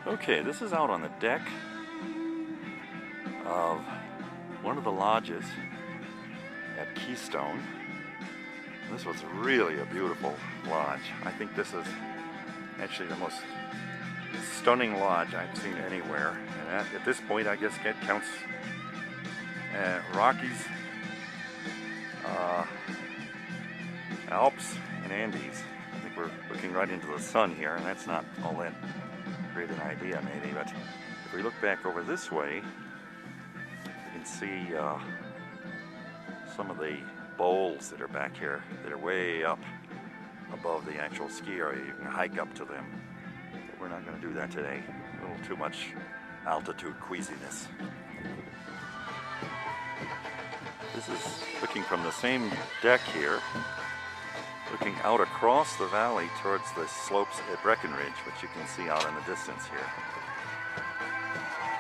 Okay, this is out on the deck of one of the lodges at Keystone. This was really a beautiful lodge. I think this is actually the most stunning lodge I've seen anywhere. And at this point, I guess that counts Rockies, Alps, and Andes. I think we're looking right into the sun here, and that's not all that great an idea maybe, but if we look back over this way, you can see some of the bowls that are back here that are way up above the actual ski area. You can hike up to them, but we're not going to do that today. A little too much altitude queasiness. This is looking from the same deck here, looking out across the valley towards the slopes at Breckenridge, which you can see out in the distance here.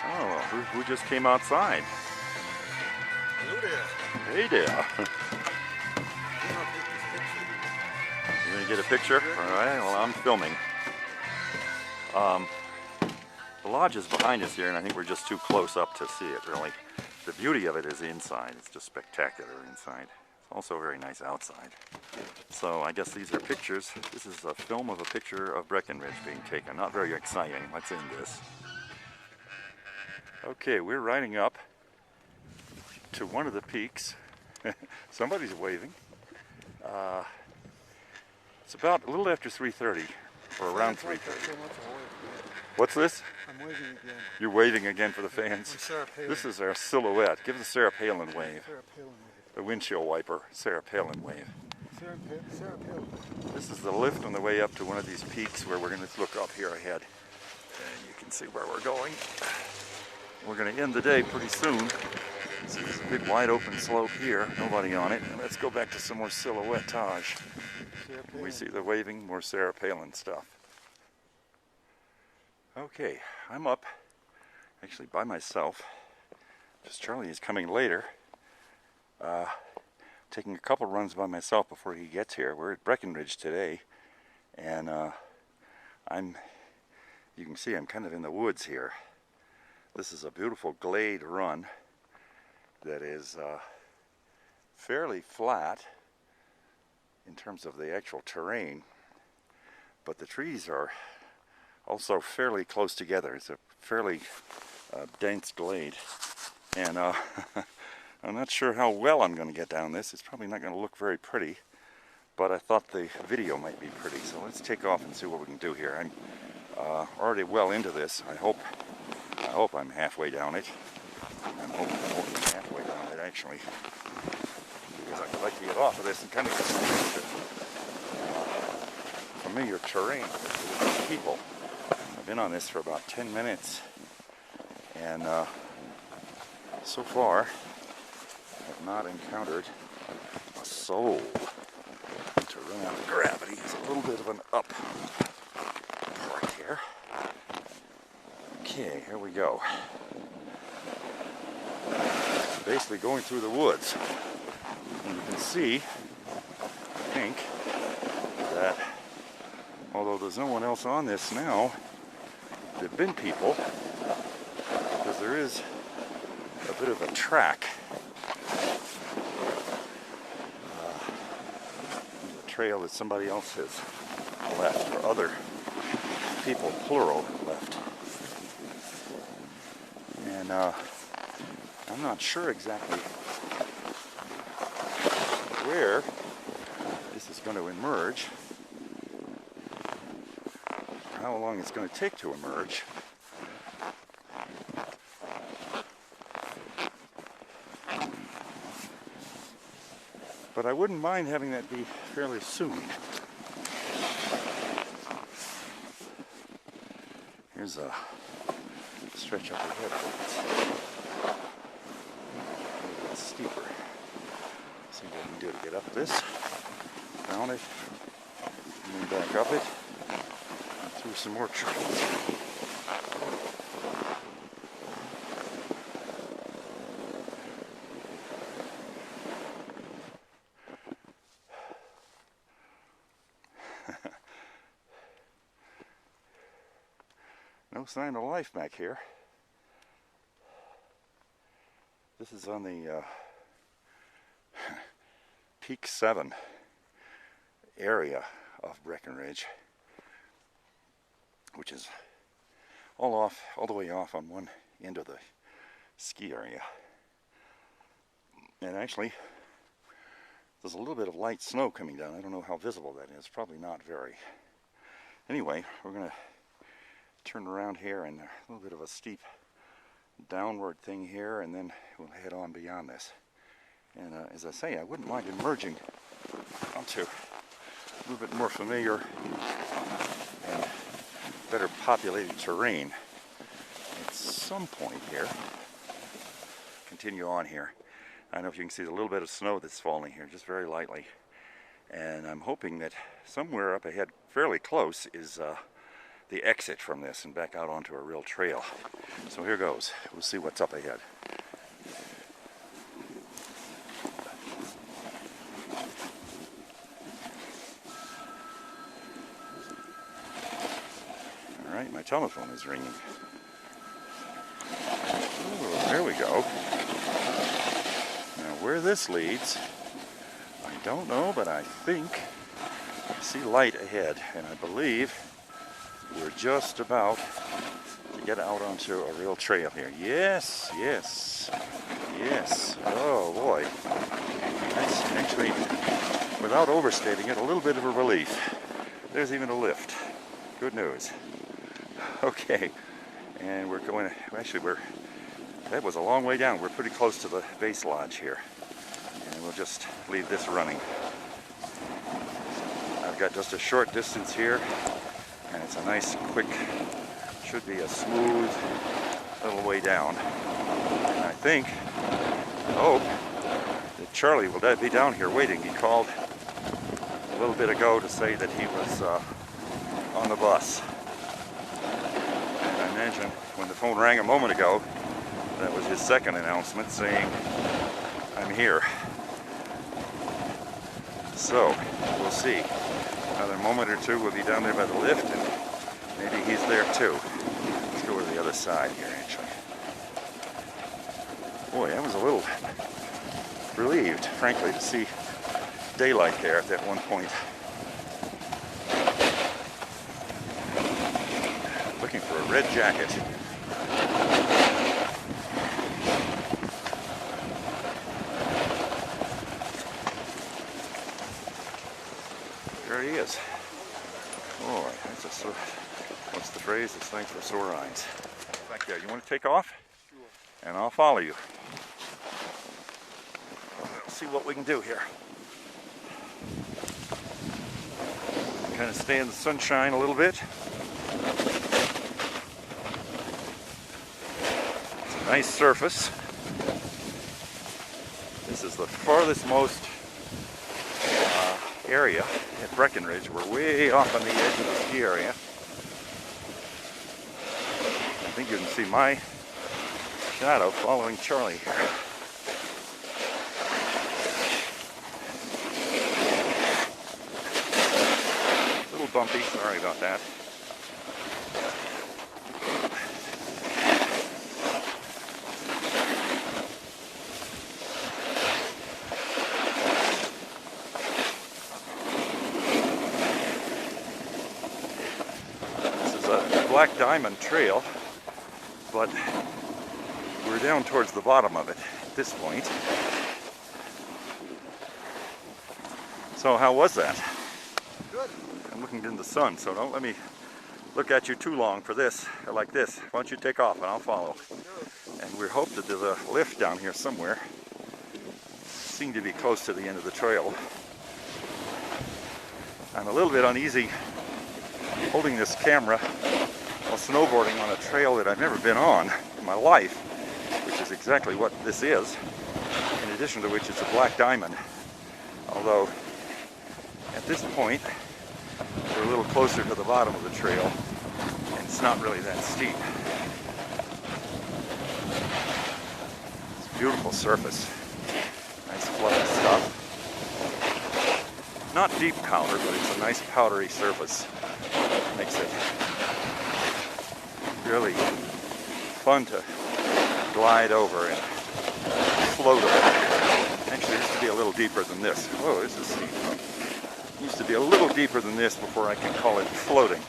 Oh, who just came outside? Hello there. Hey there. You gonna get a picture? All right, well, I'm filming. The lodge is behind us here, and I think we're just too close up to see it, really. The beauty of it is inside. It's just spectacular inside. It's also very nice outside. So I guess these are pictures. This is a film of a picture of Breckenridge being taken. Not very exciting. What's in this? Okay, we're riding up to one of the peaks. Somebody's waving. It's about a little after 3:30, or around 3:30. What's this? I'm waving again. You're waving again for the fans? Sarah Palin. This is our silhouette. Give the Sarah Palin wave. Sarah Palin wave. The windshield wiper, Sarah Palin wave. Sarah Palin. This is the lift on the way up to one of these peaks where we're going to look up here ahead. And you can see where we're going. We're going to end the day pretty soon. So there's a big wide open slope here, nobody on it. And let's go back to some more silhouettage. We see the waving, more Sarah Palin stuff. Okay, I'm up actually by myself. Just Charlie is coming later. Taking a couple runs by myself before he gets here. We're at Breckenridge today, and you can see I'm kind of in the woods here. This is a beautiful Glade Run that is fairly flat in terms of the actual terrain, but the trees are also fairly close together. It's a fairly dense glade, and I'm not sure how well I'm going to get down this. It's probably not going to look very pretty, but I thought the video might be pretty, so let's take off and see what we can do here. I'm already well into this. I hope I'm halfway down it. I'm hoping I'm more than halfway down it, actually, because I'd like to get off of this and kind of get into familiar terrain with people. I've been on this for about 10 minutes, and so far I've not encountered a soul. To run out of gravity, it's a little bit of an up part here. Okay, here we go. Basically going through the woods. And you can see, I think, that although there's no one else on this now, there have been people, because there is a bit of a track. A trail that somebody else has left, or other people, plural, left. And I'm not sure exactly where this is going to emerge, or how long it's going to take to emerge. But I wouldn't mind having that be fairly soon. Here's a stretch up ahead. A little bit steeper. See what we can do to get up this. Down it. And then back up it. And through some more trees. No sign of life back here. This is on the Peak 7 area of Breckenridge, which is all the way off on one end of the ski area. And actually, there's a little bit of light snow coming down. I don't know how visible that is. Probably not very. Anyway, we're going to turn around here, and a little bit of a steep downward thing here, and then we'll head on beyond this. And as I say, I wouldn't mind emerging onto a little bit more familiar and better populated terrain at some point here. Continue on here. I don't know if you can see the little bit of snow that's falling here, just very lightly. And I'm hoping that somewhere up ahead, fairly close, is the exit from this and back out onto a real trail. So here goes. We'll see what's up ahead. All right, my telephone is ringing. Oh, there we go. Now where this leads, I don't know, but I think I see light ahead, and I believe we're just about to get out onto a real trail here. Yes, yes, yes. Oh boy. That's actually, without overstating it, a little bit of a relief. There's even a lift. Good news. Okay, and we're going, actually that was a long way down. We're pretty close to the base lodge here. And we'll just leave this running. I've got just a short distance here, and it's a nice, quick, should be a smooth little way down. And I think, I hope, that Charlie will be down here waiting. He called a little bit ago to say that he was on the bus. And I imagine when the phone rang a moment ago, that was his second announcement saying, I'm here. So, we'll see. Another moment or two, we'll be down there by the lift, and maybe he's there too. Let's go to the other side here, actually. Boy, I was a little relieved, frankly, to see daylight there at that one point. Looking for a red jacket. There he is. Boy, that's a sore, what's the phrase? It's thanks for sore eyes. Back there, you want to take off? Sure. And I'll follow you. Let's see what we can do here. Kind of stay in the sunshine a little bit. It's a nice surface. This is the farthest most area at Breckenridge. We're way off on the edge of the ski area. I think you can see my shadow following Charlie here. A little bumpy, sorry about that. Black Diamond Trail, but we're down towards the bottom of it at this point. So how was that? Good. I'm looking in the sun, so don't let me look at you too long for this, or like this. Why don't you take off and I'll follow. Sure. And we hope that there's a lift down here somewhere. Seem to be close to the end of the trail. I'm a little bit uneasy holding this camera while snowboarding on a trail that I've never been on in my life, which is exactly what this is, in addition to which it's a black diamond. Although, at this point, we're a little closer to the bottom of the trail, and it's not really that steep. It's a beautiful surface. Nice fluffy stuff. Not deep powder, but it's a nice powdery surface. Makes it really fun to glide over and float over. Actually, it used to be a little deeper than this. Whoa, this is steep. It used to be a little deeper than this before I can call it floating.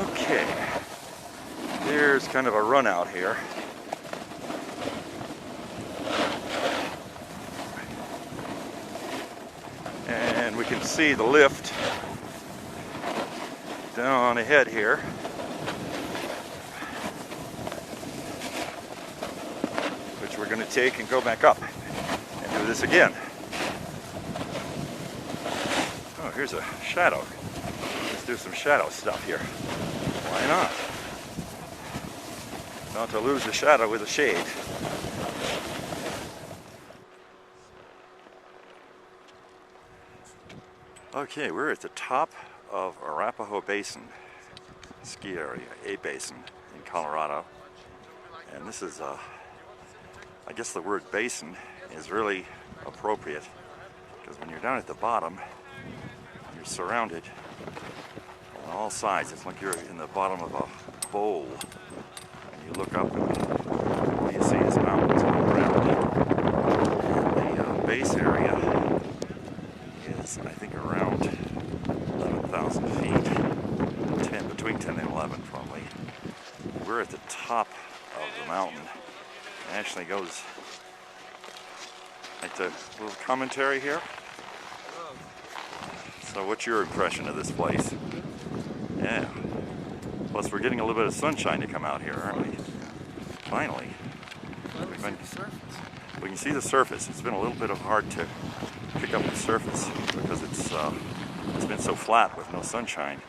Okay, there's kind of a run out here. And we can see the lift down ahead here. Which we're going to take and go back up and do this again. Oh, here's a shadow. Let's do some shadow stuff here. Why not? Not to lose the shadow with a shade. Okay, we're at the top of Arapahoe Basin ski area, A-Basin in Colorado. And this is, I guess the word basin is really appropriate, because when you're down at the bottom, you're surrounded on all sides. It's like you're in the bottom of a bowl, and you look up and all you see is mountains all around. And the base area is, I think, around 11,000 feet, between 10 and 11 probably. We're at the top of the mountain. It actually goes, like the little commentary here. So what's your impression of this place? Yeah. Plus we're getting a little bit of sunshine to come out here, aren't we? Finally. We can see the surface. It's been a little bit hard to pick up the surface because it's been so flat with no sunshine.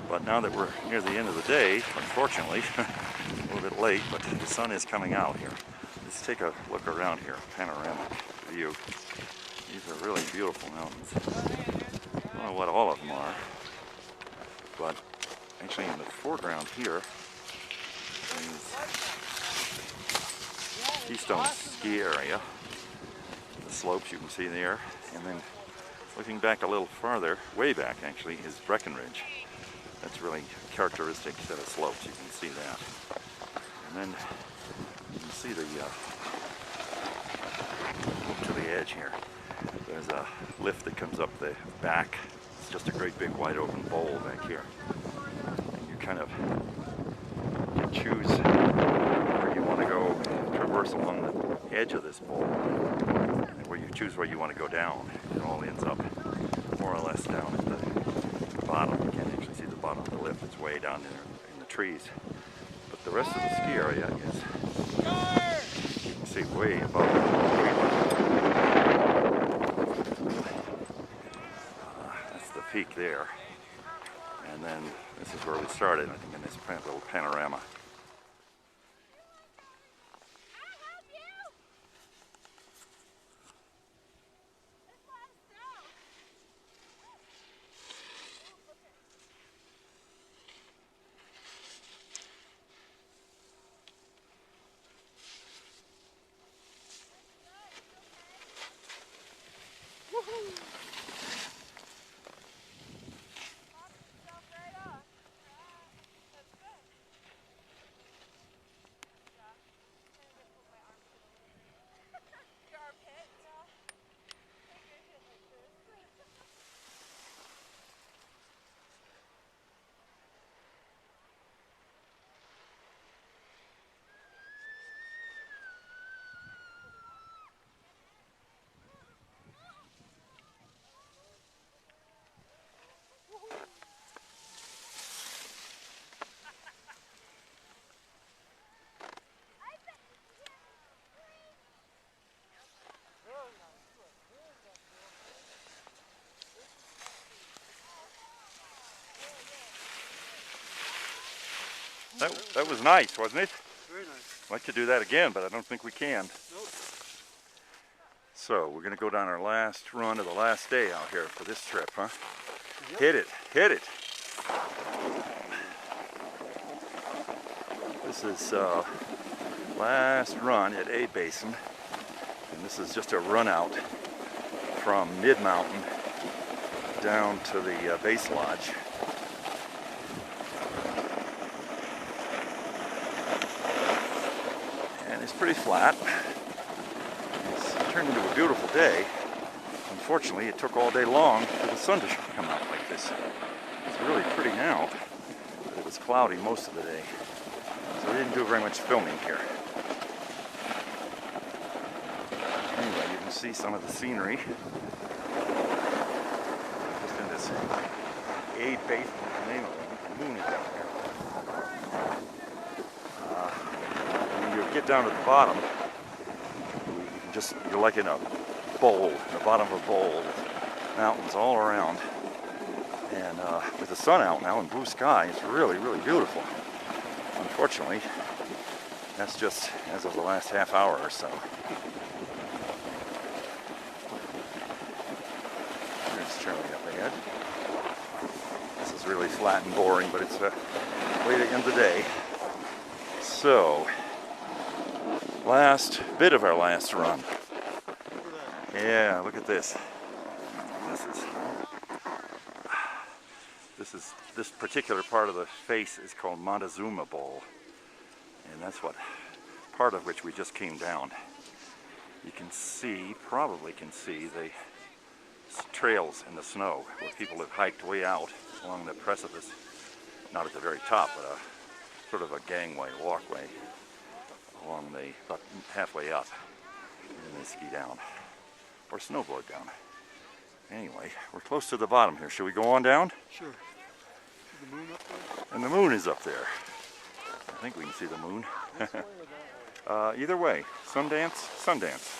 But now that we're near the end of the day, unfortunately, a little bit late, but the sun is coming out here. Let's take a look around here, panoramic view. These are really beautiful mountains. I don't know what all of them are, but actually in the foreground here is Keystone ski area. The slopes you can see there, and then looking back a little farther, way back actually, is Breckenridge. That's really characteristic set of slopes, you can see that. And then you can see the to the edge here. There's a lift that comes up the back. It's just a great big wide open bowl back here. And you kind of can choose where you want to go, traverse along the edge of this bowl, and where you choose where you want to go down. It all ends up more or less down at the bottom. You can't actually see the bottom of the lift. It's way down there in the trees. But the rest of the ski area is, you can see, way above the tree line. That's the peak there. And then this is where we started, I think, in this little panorama. That was nice, wasn't it? Very nice. I'd like to do that again, but I don't think we can. Nope. So we're going to go down our last run of the last day out here for this trip, huh? Yep. Hit it, hit it. This is last run at A-Basin, and this is just a run out from mid-mountain down to the base lodge. and it's pretty flat. It's turned into a beautiful day. Unfortunately, it took all day long for the sun to come out like this. It's really pretty now, but it was cloudy most of the day, so we didn't do very much filming here. Anyway, you can see some of the scenery just in this A-Basin, the name of it. The moon is down there. When you get down to the bottom, you're like in a bowl, in the bottom of a bowl with mountains all around. And with the sun out now and blue sky, it's really, really beautiful. Unfortunately, that's just as of the last half hour or so. There's Charlie up ahead. This is really flat and boring, but it's a way to end the day. So, last bit of our last run. Yeah, look at this. This particular part of the face is called Montezuma Bowl, and that's what part of which we just came down. You can see, probably can see the trails in the snow where people have hiked way out along the precipice, not at the very top, but sort of a gangway, walkway along about halfway up, and then they ski down or snowboard down. Anyway, we're close to the bottom here. Should we go on down? Sure. See the moon up there? And the moon is up there. I think we can see the moon. Either way, Sundance, Sundance.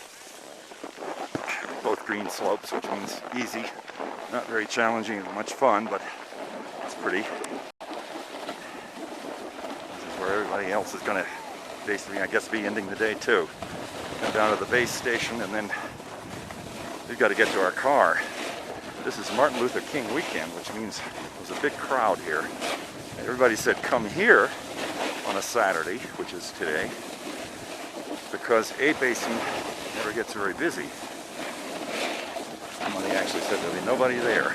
Both green slopes, which means easy. Not very challenging and much fun, but it's pretty. This is where everybody else is going to basically, I guess, be ending the day too. Come down to the base station, and then we've got to get to our car. This is Martin Luther King weekend, which means there's a big crowd here. Everybody said come here on a Saturday, which is today, because A-Basin never gets very busy. Somebody actually said there'll be nobody there.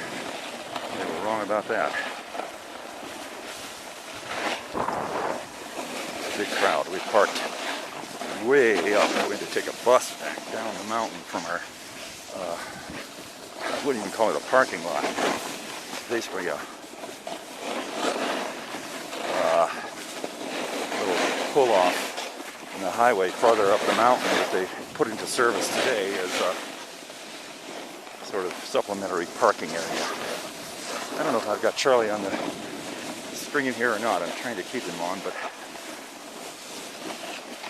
They were wrong about that. It's a big crowd. We parked way up. We're going to take a bus back down the mountain from our I wouldn't even call it a parking lot. It's basically a little pull-off in the highway farther up the mountain that they put into service today as a sort of supplementary parking area. I don't know if I've got Charlie on the string in here or not. I'm trying to keep him on, but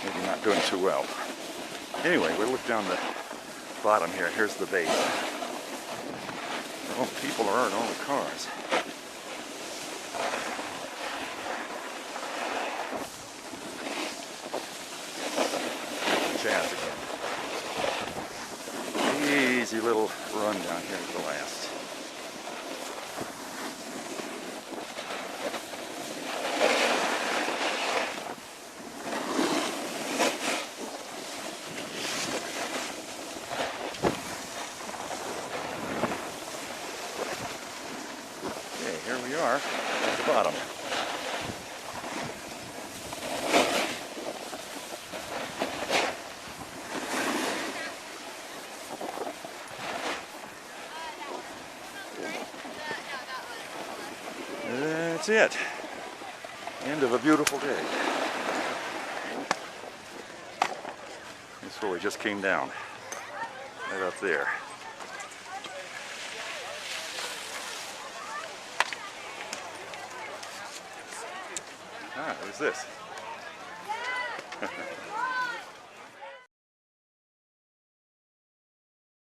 maybe not doing too well. Anyway, we look down the bottom here. Here's the base. All the people are in all the cars. Jazz again. Easy little run down here at the last. Here we are at the bottom. That's it. End of a beautiful day. That's where we just came down. Right up there. Ah, what is this?